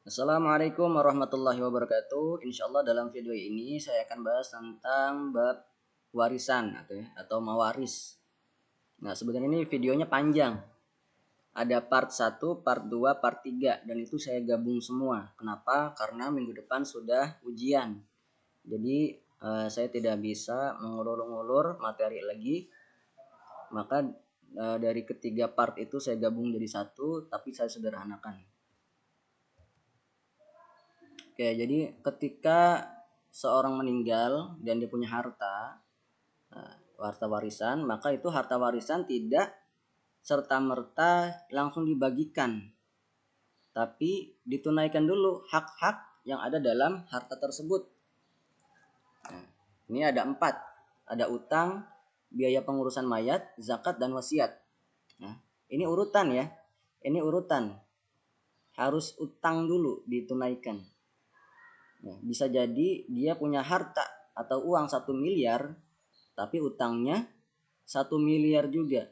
Assalamualaikum warahmatullahi wabarakatuh. Insya Allah dalam video ini saya akan bahas tentang bab warisan atau mawaris. Nah, sebenarnya ini videonya panjang. Ada part 1, part 2, part 3 dan itu saya gabung semua. Kenapa? Karena minggu depan sudah ujian. Jadi saya tidak bisa mengulur-ngulur materi lagi. Maka dari ketiga part itu saya gabung jadi satu, tapi saya sederhanakan. Oke, jadi ketika seorang meninggal dan dia punya harta warisan, maka itu harta warisan tidak serta-merta langsung dibagikan, tapi ditunaikan dulu hak-hak yang ada dalam harta tersebut. Nah, ini ada 4, ada utang, biaya pengurusan mayat, zakat, dan wasiat. Nah, ini urutan ya, ini urutan. Harus utang dulu ditunaikan. Nah, bisa jadi dia punya harta atau uang 1 miliar, tapi utangnya 1 miliar juga.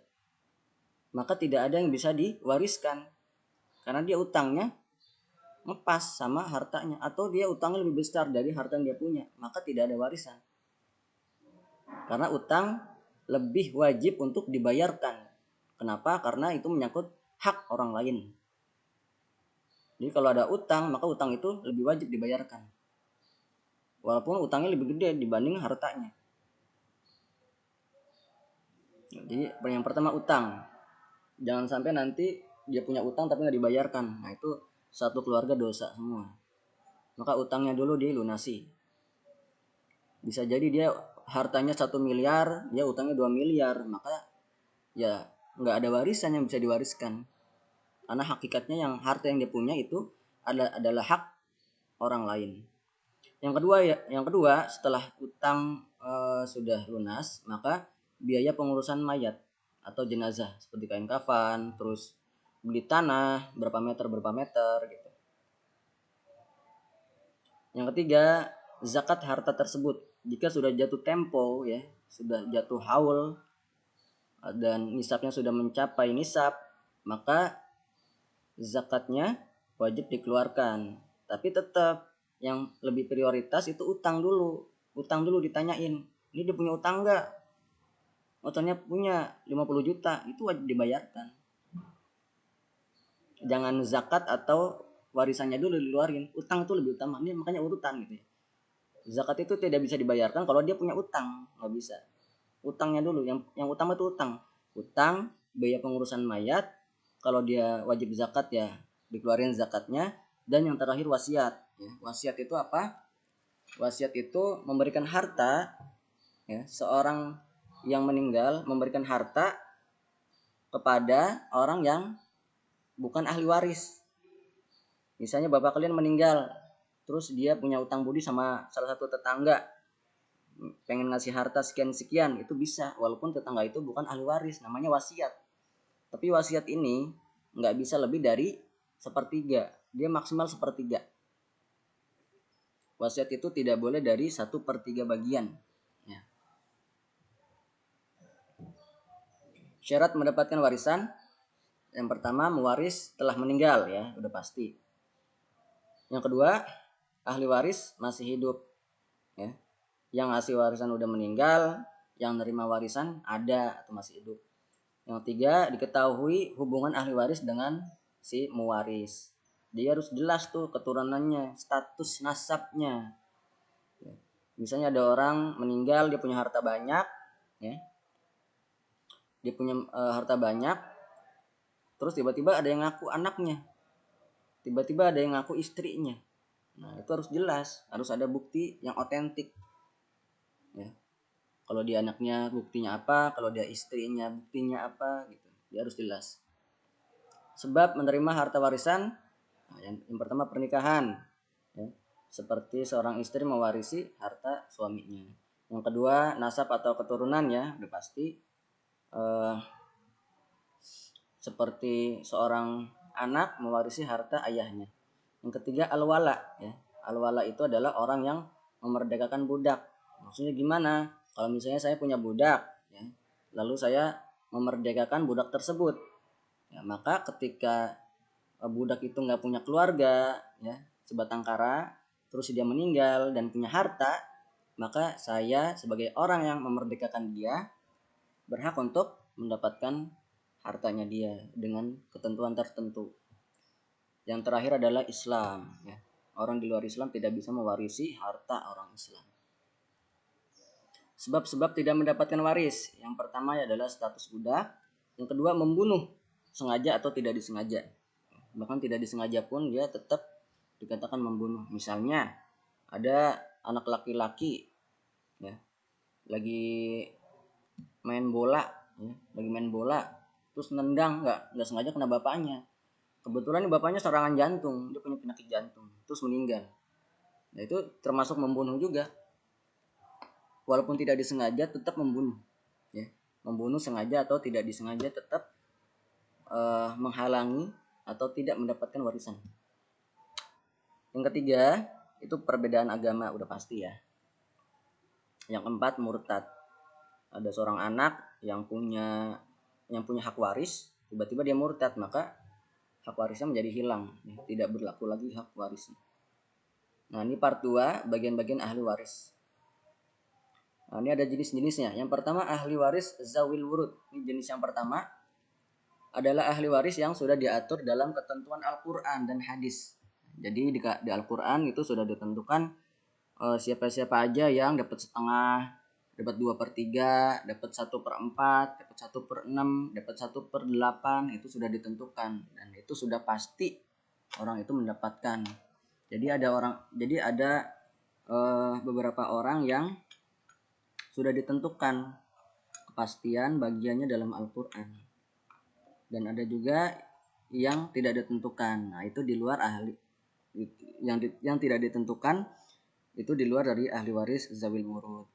Maka tidak ada yang bisa diwariskan. Karena dia utangnya ngepas sama hartanya. Atau dia utangnya lebih besar dari harta yang dia punya. Maka tidak ada warisan. Karena utang lebih wajib untuk dibayarkan. Kenapa? Karena itu menyangkut hak orang lain. Jadi kalau ada utang, maka utang itu lebih wajib dibayarkan. Walaupun utangnya lebih gede dibanding hartanya. Jadi yang pertama utang. Jangan sampai nanti dia punya utang tapi nggak dibayarkan. Nah itu satu keluarga dosa semua. Maka utangnya dulu dilunasi. Bisa jadi dia hartanya 1 miliar, dia utangnya 2 miliar. Maka ya nggak ada warisan yang bisa diwariskan. Karena hakikatnya harta yang dia punya itu adalah hak orang lain. Yang kedua setelah utang sudah lunas, maka biaya pengurusan mayat atau jenazah seperti kain kafan, terus beli tanah berapa meter gitu. Yang ketiga, zakat harta tersebut. Jika sudah jatuh tempo ya, sudah jatuh haul dan nisabnya sudah mencapai nisab, maka zakatnya wajib dikeluarkan. Tapi tetap yang lebih prioritas itu utang dulu. Utang dulu ditanyain, ini dia punya utang enggak? Utangnya punya 50 juta, itu wajib dibayarkan. Jangan zakat atau warisannya dulu diluarin. Utang itu lebih utama. Ini makanya urutan gitu ya. Zakat itu tidak bisa dibayarkan kalau dia punya utang, nggak bisa. Utangnya dulu, yang utama itu utang. Utang, biaya pengurusan mayat, kalau dia wajib zakat ya dikeluarin zakatnya, dan yang terakhir wasiat. Ya, wasiat itu apa? Wasiat itu memberikan harta, ya, seorang yang meninggal memberikan harta kepada orang yang bukan ahli waris. Misalnya bapak kalian meninggal, terus dia punya utang budi sama salah satu tetangga, pengen ngasih harta sekian-sekian, itu bisa walaupun tetangga itu bukan ahli waris, namanya wasiat. Tapi wasiat ini nggak bisa lebih dari sepertiga, dia maksimal sepertiga. Wasiat itu tidak boleh dari 1/3 bagian ya. Syarat mendapatkan warisan, yang pertama mewaris telah meninggal ya, udah pasti. Yang kedua, ahli waris masih hidup ya. Yang ngasih warisan udah meninggal, yang nerima warisan ada atau masih hidup. Yang ketiga, diketahui hubungan ahli waris dengan si mewaris. Dia harus jelas tuh keturunannya, status nasabnya. Misalnya ada orang meninggal, dia punya harta banyak, ya. Dia punya harta banyak, terus tiba-tiba ada yang ngaku anaknya, tiba-tiba ada yang ngaku istrinya. Nah itu harus jelas, harus ada bukti yang otentik. Ya. Kalau dia anaknya buktinya apa, kalau dia istrinya buktinya apa, gitu. Dia harus jelas. Sebab menerima harta warisan, nah, yang pertama pernikahan, ya. Seperti seorang istri mewarisi harta suaminya. Yang kedua nasab atau keturunan ya, udah pasti. Seperti seorang anak mewarisi harta ayahnya. Yang ketiga al-wala ya. Al-wala itu adalah orang yang memerdekakan budak. Maksudnya gimana? Kalau misalnya saya punya budak ya, lalu saya memerdekakan budak tersebut. Ya, maka ketika budak itu nggak punya keluarga, ya, sebatang kara, terus dia meninggal dan punya harta, maka saya sebagai orang yang memerdekakan dia berhak untuk mendapatkan hartanya dia dengan ketentuan tertentu. Yang terakhir adalah Islam, ya. Orang di luar Islam tidak bisa mewarisi harta orang Islam. Sebab-sebab tidak mendapatkan waris. Yang pertama adalah status budak. Yang kedua membunuh, sengaja atau tidak disengaja. Bahkan tidak disengaja pun dia tetap dikatakan membunuh. Misalnya ada anak laki-laki, ya, lagi main bola, ya, terus nendang nggak sengaja kena bapaknya. Kebetulan bapaknya serangan jantung, dia punya penyakit jantung, terus meninggal. Nah itu termasuk membunuh juga, walaupun tidak disengaja tetap membunuh, ya. Membunuh sengaja atau tidak disengaja tetap menghalangi atau tidak mendapatkan warisan. Yang ketiga itu perbedaan agama, udah pasti ya. Yang keempat murtad. Ada seorang anak yang punya hak waris, tiba-tiba dia murtad, maka hak warisnya menjadi hilang, tidak berlaku lagi hak warisnya. Nah ini part 2, bagian-bagian ahli waris. Nah, ini ada jenis-jenisnya. Yang pertama ahli waris zawil wurud. Ini jenis yang pertama adalah ahli waris yang sudah diatur dalam ketentuan Al-Quran dan hadis. Jadi di Al-Quran itu sudah ditentukan siapa-siapa aja yang dapat setengah, dapat 2/3, dapat 1/4, dapat 1/6, dapat 1/8, itu sudah ditentukan dan itu sudah pasti orang itu mendapatkan. Jadi ada beberapa orang yang sudah ditentukan kepastian bagiannya dalam Al-Quran, dan ada juga yang tidak ditentukan. Nah itu di luar ahli yang tidak ditentukan, itu di luar dari ahli waris zawil wurud.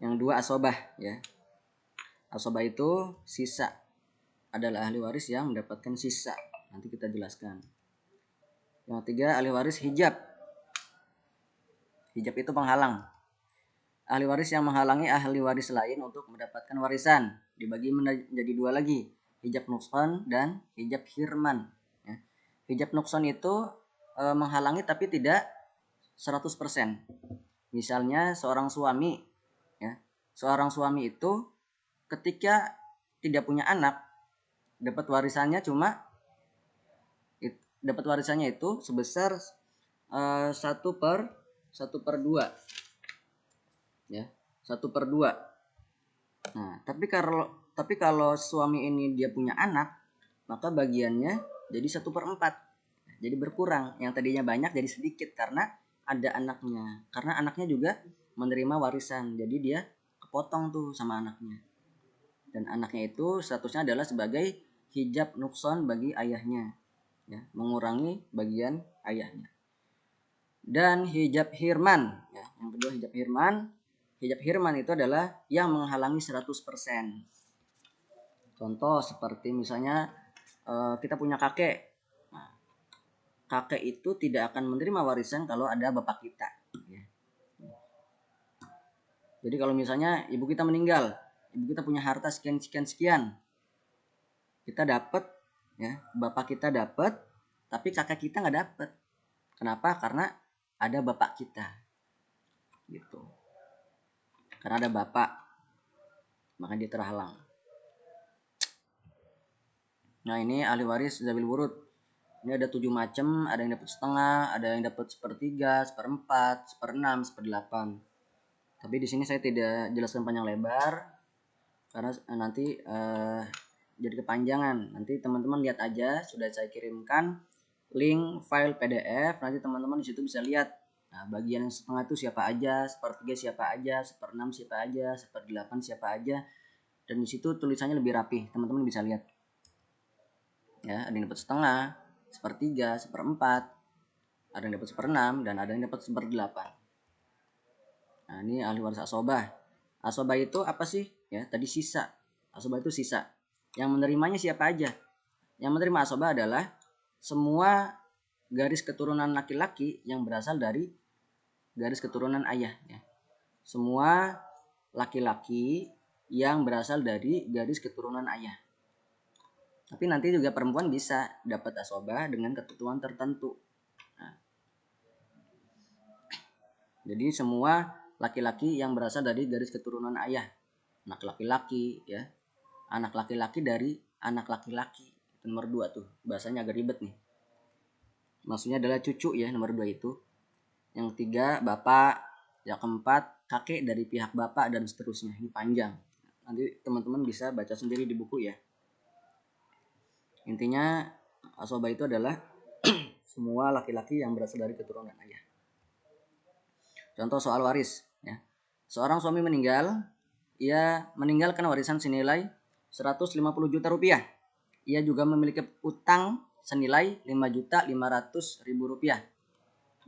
Yang dua asobah, ya. Asobah itu sisa, adalah ahli waris yang mendapatkan sisa. Nanti kita jelaskan. Yang ketiga ahli waris hijab. Hijab itu penghalang. Ahli waris yang menghalangi ahli waris lain untuk mendapatkan warisan dibagi menjadi dua lagi, hijab nukson dan hijab hirman, ya. Hijab nukson itu menghalangi tapi tidak 100%. Misalnya seorang suami, ya, seorang suami itu ketika tidak punya anak, dapat warisannya itu sebesar 1/2, ya, 1/2. Nah tapi kalau suami ini dia punya anak, maka bagiannya jadi 1/4, jadi berkurang. Yang tadinya banyak jadi sedikit karena ada anaknya, karena anaknya juga menerima warisan, jadi dia kepotong tuh sama anaknya. Dan anaknya itu statusnya adalah sebagai hijab nukson bagi ayahnya, ya, mengurangi bagian ayahnya. Dan hijab hirman, ya, yang kedua hijab hirman. Hijab hirman itu adalah yang menghalangi 100%. Contoh seperti misalnya kita punya kakek. Nah, kakek itu tidak akan menerima warisan kalau ada bapak kita, ya. Jadi kalau misalnya ibu kita meninggal, ibu kita punya harta sekian, kita dapat, ya, bapak kita dapat, tapi kakek kita nggak dapat. Kenapa? Karena ada bapak kita, gitu. Karena ada bapak, maka dia terhalang. Nah ini ahli waris zawil wurud. Ini ada 7 macam, ada yang dapat setengah, ada yang dapat 1/3, 1/4, 1/6, 1/8. Tapi di sini saya tidak jelaskan panjang lebar karena nanti jadi kepanjangan. Nanti teman-teman lihat aja, sudah saya kirimkan link file PDF. Nanti teman-teman di situ bisa lihat. Nah, bagian setengah itu siapa aja, 1/3 siapa aja, 1/6 siapa aja, 1/8 siapa aja. Dan di situ tulisannya lebih rapi, teman-teman bisa lihat. Ya, ada yang dapat setengah, 1/3, 1/4, ada yang dapat 1/6, dan ada yang dapat 1/8. Nah ini ahli waris asobah. Asobah itu apa sih? Ya tadi sisa. Asobah itu sisa. Yang menerimanya siapa aja? Yang menerima asobah adalah semua garis keturunan laki-laki yang berasal dari garis keturunan ayah, ya. Semua laki-laki yang berasal dari garis keturunan ayah. Tapi nanti juga perempuan bisa dapat asobah dengan ketentuan tertentu. Nah, jadi semua laki-laki yang berasal dari garis keturunan ayah, anak laki-laki ya, anak laki-laki dari anak laki-laki. Itu nomor 2 tuh, bahasanya agak ribet nih. Maksudnya adalah cucu ya, nomor 2 itu. Yang 3 bapak, yang keempat kakek dari pihak bapak, dan seterusnya. Ini panjang. Nanti teman-teman bisa baca sendiri di buku ya. Intinya asobah itu adalah semua laki-laki yang berasal dari keturunan ayah. Contoh soal waris ya. Seorang suami meninggal, ia meninggalkan warisan senilai 150 juta rupiah. Ia juga memiliki utang senilai 5.500.000 rupiah.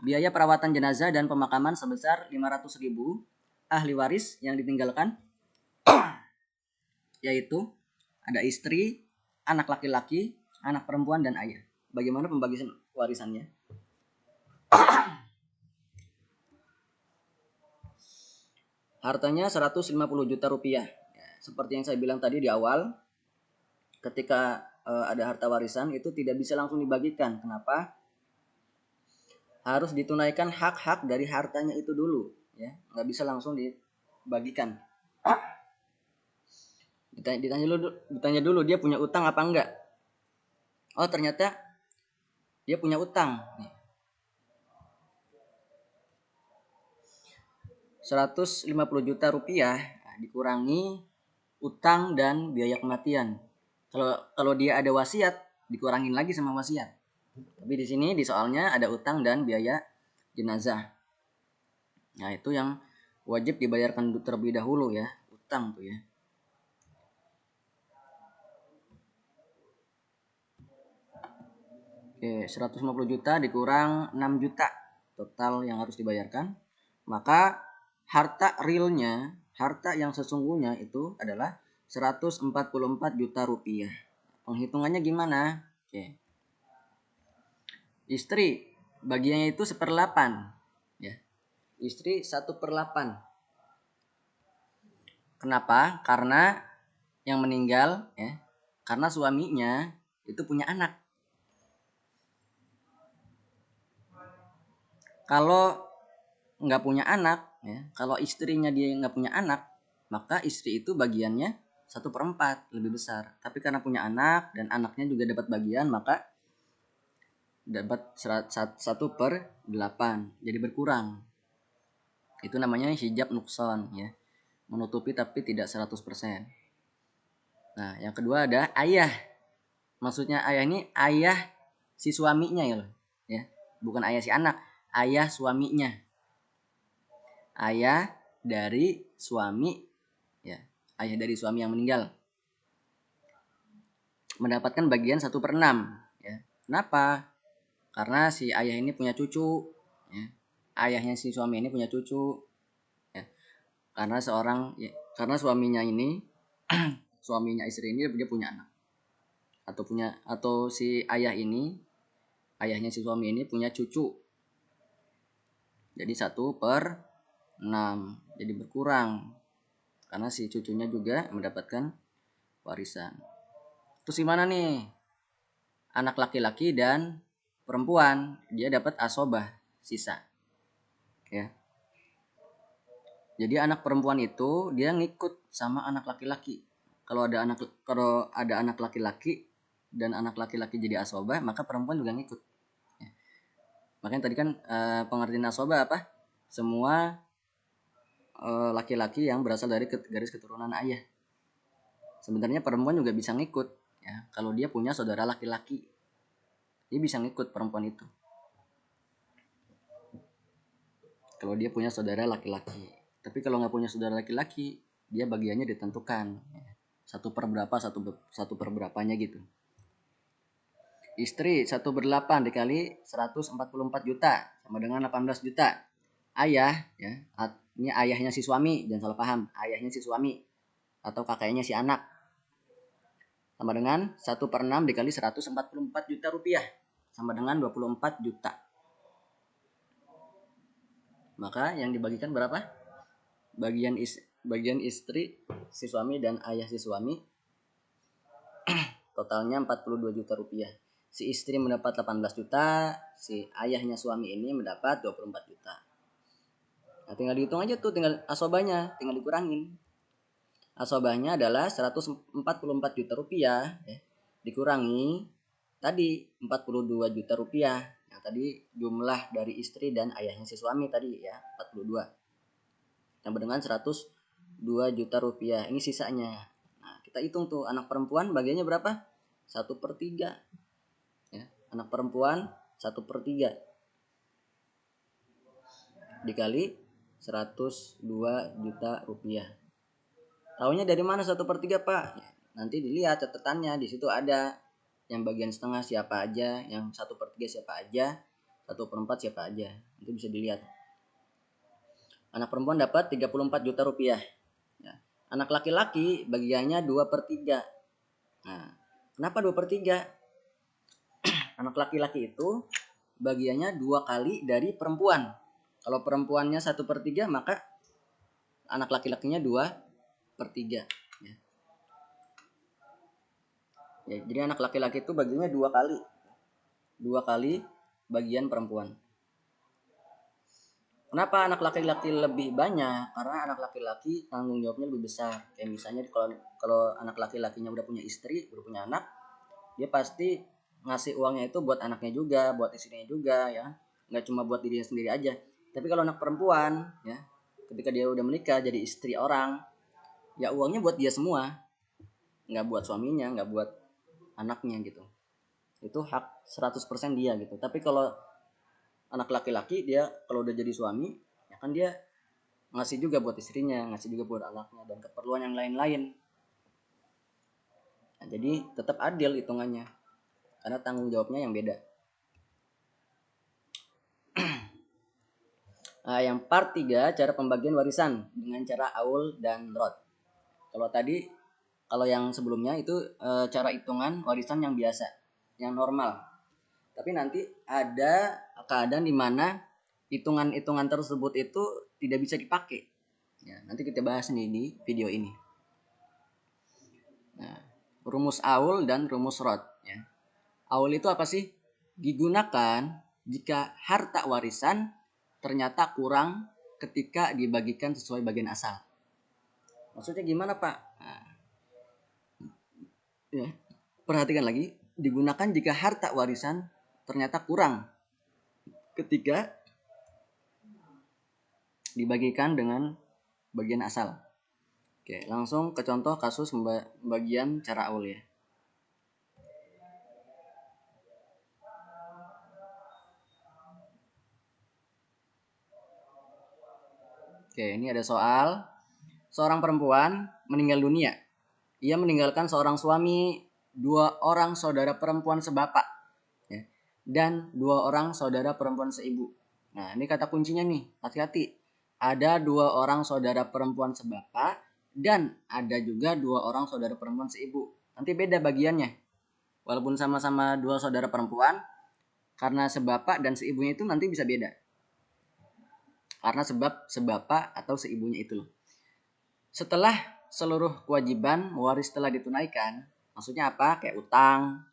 Biaya perawatan jenazah dan pemakaman sebesar 500.000. Ahli waris yang ditinggalkan yaitu ada istri, anak laki-laki, anak perempuan, dan ayah. Bagaimana pembagian warisannya? Hartanya 150 juta rupiah. Ya, seperti yang saya bilang tadi di awal, ketika ada harta warisan itu tidak bisa langsung dibagikan. Kenapa? Harus ditunaikan hak-hak dari hartanya itu dulu. Ya, nggak bisa langsung dibagikan. Ditanya dulu dia punya utang apa enggak. Oh ternyata dia punya utang. 150 juta rupiah dikurangi utang dan biaya kematian. Kalau dia ada wasiat, dikurangin lagi sama wasiat. Tapi di sini di soalnya ada utang dan biaya jenazah. Nah, itu yang wajib dibayarkan terlebih dahulu ya, utang tuh ya. Oke, 150 juta dikurang 6 juta total yang harus dibayarkan. Maka harta realnya, harta yang sesungguhnya itu adalah 144 juta rupiah. Penghitungannya gimana? Oke. Istri bagiannya itu 1/8 ya. Istri 1/8. Kenapa? Karena yang meninggal ya, karena suaminya itu punya anak. Kalau nggak punya anak ya, kalau istrinya dia nggak punya anak, maka istri itu bagiannya 1/4 lebih besar. Tapi karena punya anak dan anaknya juga dapat bagian, maka dapat 1/8, jadi berkurang. Itu namanya hijab nukson ya, menutupi tapi tidak 100%. Nah yang kedua ada ayah. Maksudnya ayah ini ayah si suaminya ya, bukan ayah si anak, ayah suaminya, ayah dari suami ya, ayah dari suami yang meninggal mendapatkan bagian 1/6 ya. Kenapa? Karena si ayah ini punya cucu ya. Ayahnya si suami ini punya cucu ya. Karena suaminya ini suaminya istri ini dia punya anak, atau si ayah ini, ayahnya si suami ini punya cucu. Jadi 1/6, jadi berkurang karena si cucunya juga mendapatkan warisan. Terus gimana nih? Anak laki-laki dan perempuan dia dapat asobah sisa ya. Jadi anak perempuan itu dia ngikut sama anak laki-laki. Kalau ada anak laki-laki dan anak laki-laki jadi asobah, maka perempuan juga ngikut ya. Makanya tadi kan pengertian asobah apa? Semua laki-laki yang berasal dari garis keturunan ayah. Sebenarnya perempuan juga bisa ngikut ya. Kalau dia punya saudara laki-laki, dia bisa ngikut perempuan itu. Kalau dia punya saudara laki-laki. Tapi kalau nggak punya saudara laki-laki, dia bagiannya ditentukan ya. 1/berapa, 1/berapanya gitu. Istri 1/8 dikali 144 juta sama dengan 18 juta. Ayah ya, ini ayahnya si suami, jangan salah paham, ayahnya si suami atau kakeknya si anak, sama dengan 1/6 dikali 144 juta rupiah sama dengan 24 juta. Maka yang dibagikan berapa? Bagian istri si suami dan ayah si suami totalnya 42 juta rupiah. Si istri mendapat 18 juta, si ayahnya suami ini mendapat 24 juta. Nah, tinggal dihitung aja tuh, tinggal asobahnya, tinggal dikurangin. Asobahnya adalah 144 juta rupiah ya, dikurangi tadi 42 juta rupiah. Yang tadi jumlah dari istri dan ayahnya si suami tadi ya, 42. Tambah dengan 102 juta rupiah. Ini sisanya. Nah, kita hitung tuh, anak perempuan bagiannya berapa? 1/3. Ya, anak perempuan 1/3 dikali 102 juta rupiah. Taunya dari mana 1/3, Pak? Ya, nanti dilihat catatannya, di situ ada yang bagian setengah siapa aja, yang 1/3 siapa aja, 1/4 siapa aja. Nanti bisa dilihat. Anak perempuan dapat 34 juta rupiah. Ya. Anak laki-laki bagiannya 2/3. Nah, kenapa 2/3? Anak laki-laki itu bagiannya 2 kali dari perempuan. Kalau perempuannya 1/3, maka anak laki-lakinya 2/3. Ya, jadi anak laki-laki itu bagiannya 2 kali. 2 kali bagian perempuan. Kenapa anak laki-laki lebih banyak? Karena anak laki-laki tanggung jawabnya lebih besar. Kayak misalnya kalau anak laki-lakinya udah punya istri, udah punya anak, dia pasti ngasih uangnya itu buat anaknya juga, buat istrinya juga ya. Nggak cuma buat dirinya sendiri aja. Tapi kalau anak perempuan ya, ketika dia udah menikah jadi istri orang, ya uangnya buat dia semua. Nggak buat suaminya, nggak buat anaknya gitu. Itu hak 100% dia gitu. Tapi kalau anak laki-laki, dia kalau udah jadi suami ya kan dia ngasih juga buat istrinya, ngasih juga buat anaknya dan keperluan yang lain-lain. Nah, jadi tetap adil hitungannya karena tanggung jawabnya yang beda. Nah, yang part 3 cara pembagian warisan dengan cara aul dan rod. Kalau yang sebelumnya itu cara hitungan warisan yang biasa, yang normal. Tapi nanti ada keadaan di mana hitungan-hitungan tersebut itu tidak bisa dipakai. Ya, nanti kita bahas nih di video ini. Nah, rumus aul dan rumus rod. Ya. Aul itu apa sih? Digunakan jika harta warisan ternyata kurang ketika dibagikan sesuai bagian asal. Maksudnya gimana, Pak? Nah, ya, perhatikan lagi. Digunakan jika harta warisan ternyata kurang ketika dibagikan dengan bagian asal. Oke, langsung ke contoh kasus pembagian cara aul ya. Oke, ini ada soal. Seorang perempuan meninggal dunia. Ia meninggalkan seorang suami, 2 orang saudara perempuan sebapak, ya, dan 2 orang saudara perempuan seibu. Nah, ini kata kuncinya nih, hati-hati. Ada 2 orang saudara perempuan sebapak dan ada juga 2 orang saudara perempuan seibu. Nanti beda bagiannya. Walaupun sama-sama 2 saudara perempuan, karena sebapak dan seibunya itu nanti bisa beda. Karena sebapak atau seibunya itu loh. Setelah seluruh kewajiban mewaris telah ditunaikan, maksudnya apa? Kayak utang,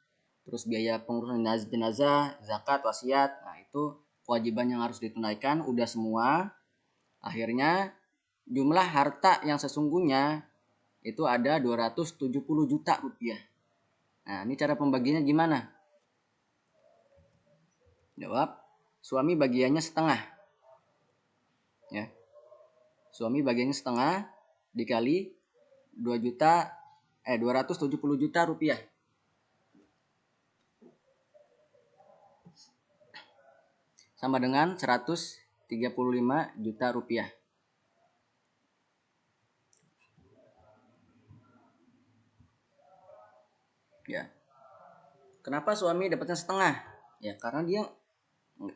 terus biaya pengurusan jenazah, zakat, wasiat. Nah, itu kewajiban yang harus ditunaikan udah semua. Akhirnya jumlah harta yang sesungguhnya itu ada 270 juta rupiah. Nah, ini cara pembagiannya gimana? Jawab, suami bagiannya setengah. Ya. Suami bagiannya setengah dikali 270 juta rupiah. Sama dengan 135 juta rupiah. Ya. Kenapa suami dapatnya setengah? Ya karena dia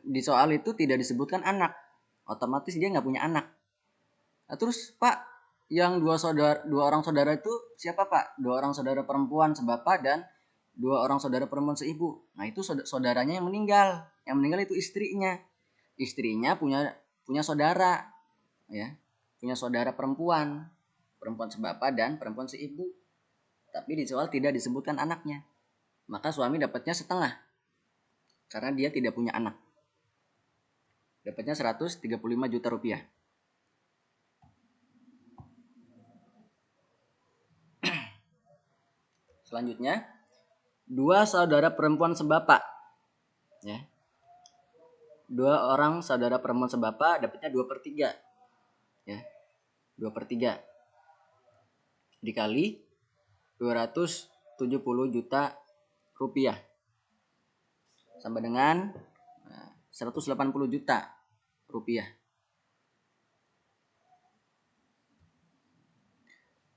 di soal itu tidak disebutkan anak. Otomatis dia nggak punya anak. Nah, terus Pak, yang 2 orang saudara itu siapa Pak? 2 orang saudara perempuan sebapak dan 2 orang saudara perempuan seibu. Nah, itu saudaranya yang meninggal. Yang meninggal itu istrinya. Istrinya punya saudara, ya. Punya saudara perempuan sebapak dan perempuan seibu. Tapi di soal tidak disebutkan anaknya. maka suami dapatnya setengah karena dia tidak punya anak. Dapatnya 135 juta rupiah. Selanjutnya, 2 saudara perempuan sebapak. Ya. 2 orang saudara perempuan sebapak dapatnya 2/3. Ya. 2/3 dikali 270 juta rupiah sama dengan 180 juta rupiah.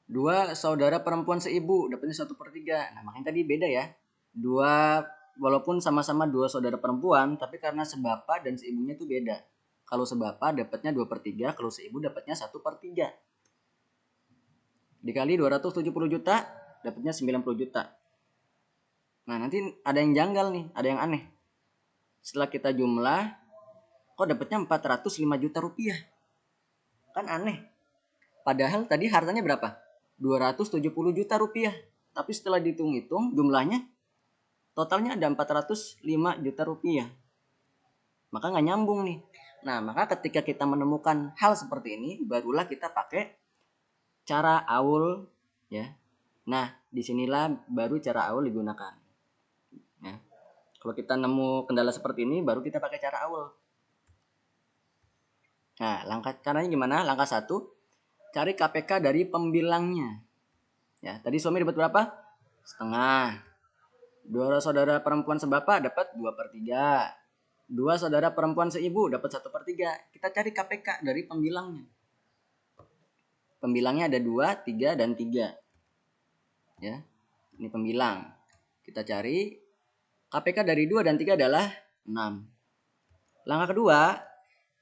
2 saudara perempuan seibu dapatnya 1/3. Nah, makanya tadi beda ya. Walaupun sama-sama 2 saudara perempuan, tapi karena sebapak dan seibunya itu beda. Kalau sebapak dapatnya 2/3, kalau seibu dapatnya 1/3. Dikali 270 juta, dapatnya 90 juta. Nah, nanti ada yang janggal nih, ada yang aneh. Setelah kita jumlah, kok dapatnya 405 juta rupiah? Kan aneh. Padahal tadi hartanya berapa? 270 juta rupiah. Tapi setelah dihitung-hitung jumlahnya totalnya ada 405 juta rupiah. Maka nggak nyambung nih. Nah, maka ketika kita menemukan hal seperti ini, barulah kita pakai cara aul, ya. Nah, disinilah baru cara aul digunakan. Ya. Kalau kita nemu kendala seperti ini, baru kita pakai cara aul. Nah, caranya gimana? Langkah 1, cari KPK dari pembilangnya. Ya, tadi suami dapat berapa? Setengah. 2 saudara perempuan sebapak dapat 2/3. 2 saudara perempuan seibu dapat 1/3. Kita cari KPK dari pembilangnya. Pembilangnya ada 2, 3, dan 3. Ya, ini pembilang. Kita cari KPK dari 2 dan 3 adalah 6. Langkah kedua,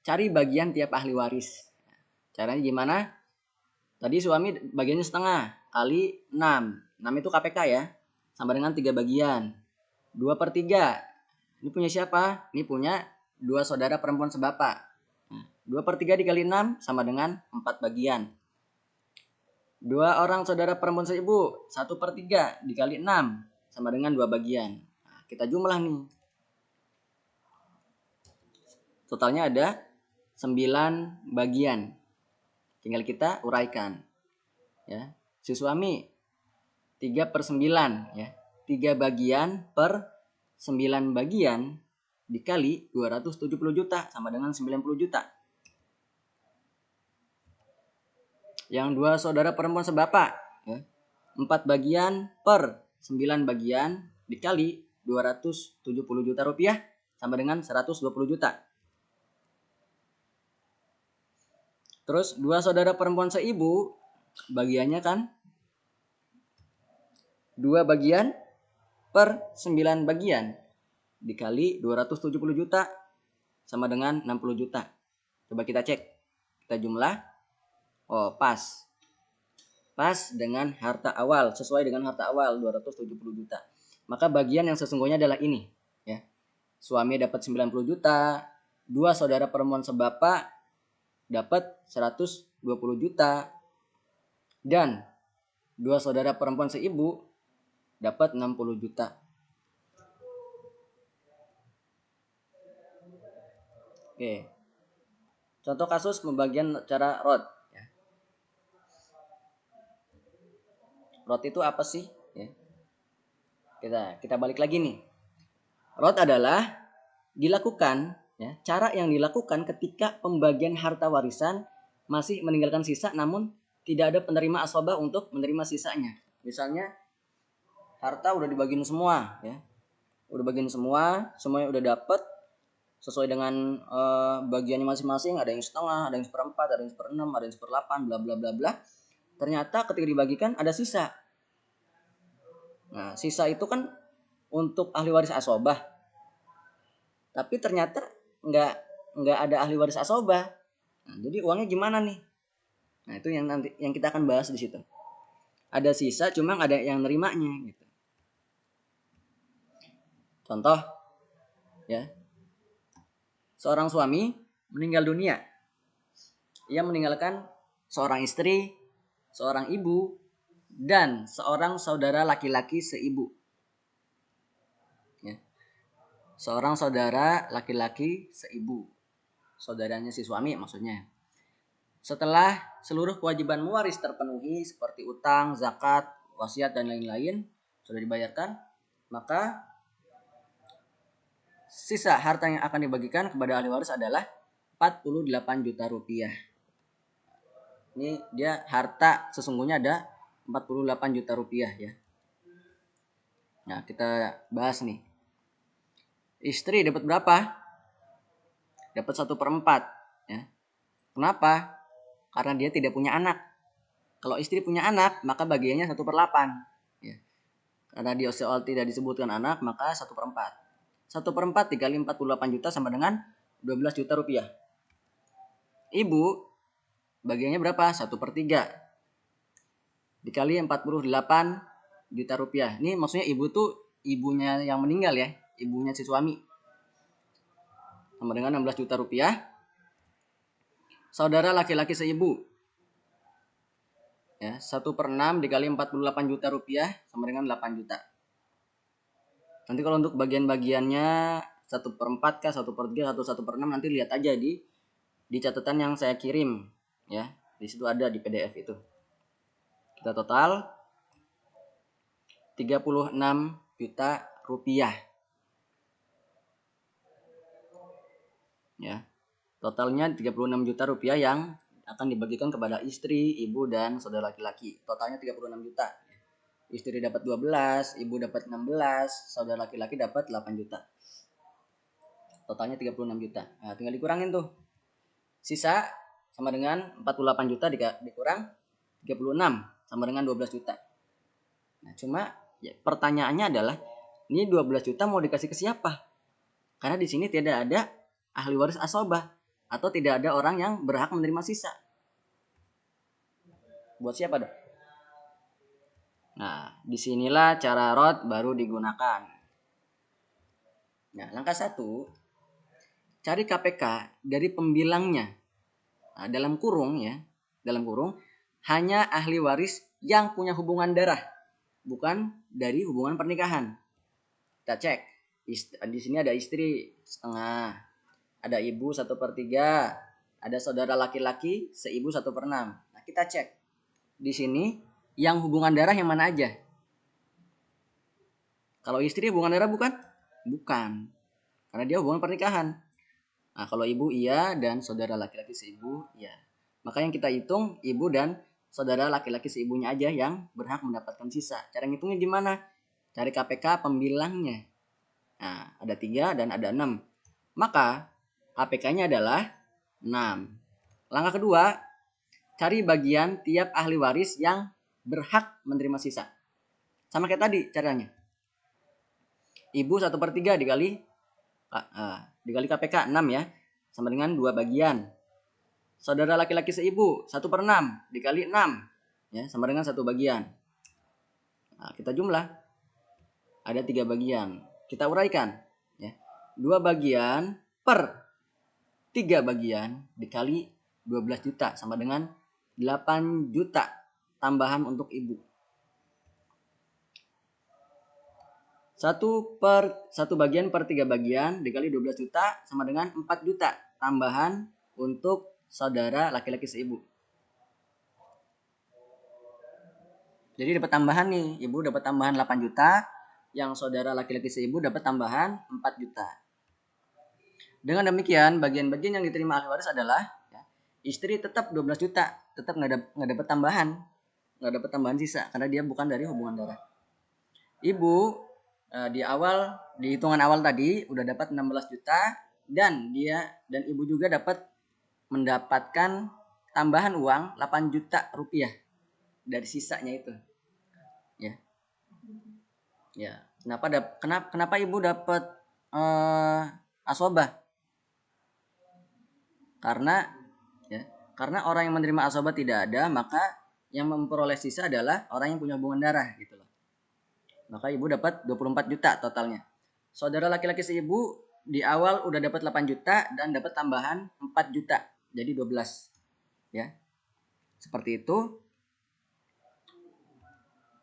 cari bagian tiap ahli waris. Caranya gimana? Tadi suami bagiannya setengah kali 6. 6 itu KPK ya. Sama dengan 3 bagian. 2/3. Ini punya siapa? Ini punya 2 saudara perempuan sebapak. 2/3 dikali 6 sama dengan 4 bagian. 2 orang saudara perempuan seibu, 1/3 dikali 6 sama dengan 2 bagian. Nah, kita jumlah nih. Totalnya ada 9 bagian. Tinggal kita uraikan. Ya. Si suami 3/9 ya. 3 bagian per 9 bagian dikali 270 juta sama dengan 90 juta. Yang 2 saudara perempuan sebapak ya. 4 bagian per 9 bagian dikali 270 juta rupiah sama dengan 120 juta. Terus 2 saudara perempuan seibu bagiannya kan 2 bagian per 9 bagian dikali 270 juta sama dengan 60 juta. Coba kita cek. Kita jumlah. Oh, pas. Pas dengan harta awal, sesuai dengan harta awal 270 juta. Maka bagian yang sesungguhnya adalah ini, ya. Suami dapat 90 juta, 2 saudara perempuan sebapak dapat 120 juta dan 2 saudara perempuan seibu dapat 60 juta. Oke. Contoh kasus pembagian cara ROT. ROT itu apa sih? Ya. Kita balik lagi nih. ROT adalah dilakukan, ya, cara yang dilakukan ketika pembagian harta warisan masih meninggalkan sisa namun tidak ada penerima asobah untuk menerima sisanya. Misalnya harta udah dibagiin semua, ya. Udah bagian semua, semuanya udah dapet sesuai dengan bagiannya masing-masing. Ada yang setengah, ada yang 1/4, ada yang 1/6, ada yang 1/8, bla bla bla bla. Ternyata ketika dibagikan ada sisa. Nah, sisa itu kan untuk ahli waris asobah. Tapi ternyata nggak ada ahli waris asobah. Nah, jadi uangnya gimana nih? Nah, itu yang nanti yang kita akan bahas di situ. Ada sisa, cuma ada yang nerimanya gitu. Contoh, ya. Seorang suami meninggal dunia. Ia meninggalkan seorang istri, seorang ibu, dan seorang saudara laki-laki seibu. seorang saudara laki-laki seibu. Saudaranya si suami maksudnya. Setelah seluruh kewajiban mewaris terpenuhi seperti utang, zakat, wasiat dan lain-lain sudah dibayarkan, maka sisa harta yang akan dibagikan kepada ahli waris adalah 48 juta rupiah. Ini dia harta sesungguhnya ada 48 juta rupiah ya. Nah, kita bahas nih. Istri dapat berapa? Dapat 1/4 ya. Kenapa? Karena dia tidak punya anak. Kalau istri punya anak, maka bagiannya 1/8 ya. Karena di soal tidak disebutkan anak, maka 1/4. 1/4 dikali 48 juta sama dengan 12 juta rupiah. Ibu bagiannya berapa? 1/3 dikali 48 juta rupiah. Ini maksudnya ibu tuh ibunya yang meninggal ya, ibunya si suami. Sama dengan 16 juta rupiah. Saudara laki-laki seibu ya, 1/6 dikali 48 juta rupiah sama dengan 8 juta. Nanti kalau untuk bagian-bagiannya 1/4 kah, 1/3, 1/6 nanti lihat aja di catatan yang saya kirim ya. Di situ ada di PDF itu. Kita total 36 juta rupiah. Ya. Totalnya 36 juta rupiah yang akan dibagikan kepada istri, ibu dan saudara laki-laki. Totalnya 36 juta. Istri dapat 12, ibu dapat 16, saudara laki-laki dapat 8 juta. Totalnya 36 juta. Nah, tinggal dikurangin tuh. Sisa sama dengan 48 juta dikurang 36 sama dengan 12 juta. Nah, cuma ya, pertanyaannya adalah ini 12 juta mau dikasih ke siapa? Karena di sini tidak ada ahli waris asobah atau tidak ada orang yang berhak menerima sisa. Buat siapa dong? Nah, disinilah cara rot baru digunakan. Nah, langkah 1, cari KPK dari pembilangnya. Nah, dalam kurung hanya ahli waris yang punya hubungan darah, bukan dari hubungan pernikahan. Kita cek. Di sini ada istri setengah, ada ibu 1/3, ada saudara laki-laki seibu 1/6. Nah, kita cek. Di sini yang hubungan darah yang mana aja? Kalau istri hubungan darah bukan? Bukan. Karena dia hubungan pernikahan. Nah, kalau ibu iya dan saudara laki-laki seibu iya. Maka yang kita hitung ibu dan saudara laki-laki seibunya aja yang berhak mendapatkan sisa. Cara ngitungnya gimana? Cari KPK pembilangnya. Nah, ada 3 dan ada 6. Maka KPK-nya adalah 6. Langkah kedua, cari bagian tiap ahli waris yang berhak menerima sisa. Sama kayak tadi caranya. Ibu 1/3 dikali KPK 6 ya. Sama dengan 2 bagian. Saudara laki-laki seibu 1/6 dikali 6 ya, sama dengan 1 bagian. Nah, kita jumlah. Ada 3 bagian. Kita uraikan ya. 2 bagian per 3 bagian dikali 12 juta sama dengan 8 juta tambahan untuk ibu. 1 bagian per 3 bagian dikali 12 juta sama dengan 4 juta tambahan untuk saudara laki-laki seibu. Jadi dapat tambahan nih, ibu dapat tambahan 8 juta, yang saudara laki-laki seibu dapat tambahan 4 juta. Dengan demikian, bagian-bagian yang diterima ahli waris adalah ya, istri tetap 12 juta, tetap nggak dapat tambahan, sisa karena dia bukan dari hubungan darah. Ibu di hitungan awal tadi udah dapat 16 juta dan ibu juga dapat mendapatkan tambahan uang 8 juta rupiah dari sisanya itu. Ya. Ya, kenapa ibu dapat asobah? Karena orang yang menerima asobah tidak ada, maka yang memperoleh sisa adalah orang yang punya hubungan darah gitu loh. Maka ibu dapat 24 juta totalnya. Saudara laki-laki seibu di awal udah dapat 8 juta dan dapat tambahan 4 juta. Jadi 12. Ya. Seperti itu.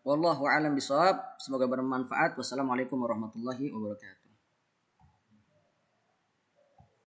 Wallahu a'lam bishawab. Semoga bermanfaat. Wassalamualaikum warahmatullahi wabarakatuh.